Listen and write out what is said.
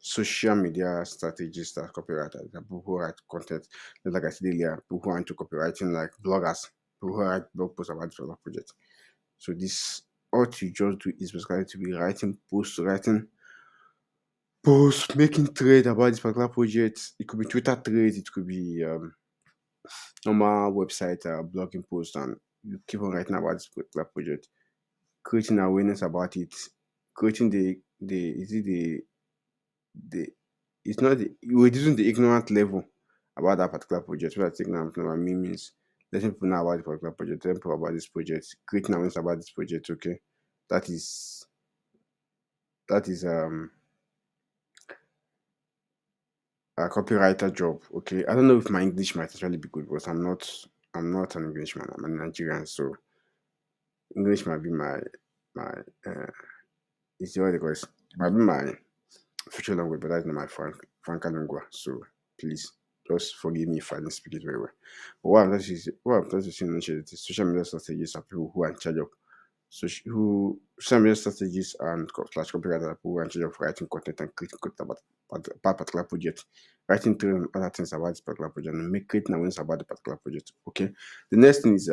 social media strategists as copywriters, the people who write content, just like I said earlier, people who are into copywriting, like bloggers, people who write blog posts about this project. So this, all you just do is basically to be writing posts, making trade about this particular project. It could be Twitter trades, it could be normal website blogging post, and you keep on writing about this particular project, creating awareness about it, creating the is it the it's not the reducing the ignorant level about that particular project. What I think now I mean means letting people know about the particular project, telling people about this project, creating awareness about this project. Okay, that is that is a copywriter job. Okay, I don't know if my English might actually be good, but I'm not an Englishman. I'm a Nigerian, so English might be my uh, it's what they call it. Might be my future language, but that's not my franca lingua. So please just forgive me if I didn't speak it very well. But what I'm trying to say is the social media strategies are people who are in charge of social media strategies and slash copywriters are people who are in charge of writing content and creating content about particular project, writing through other things about this particular project and creating awareness about the particular project. Okay. The next thing is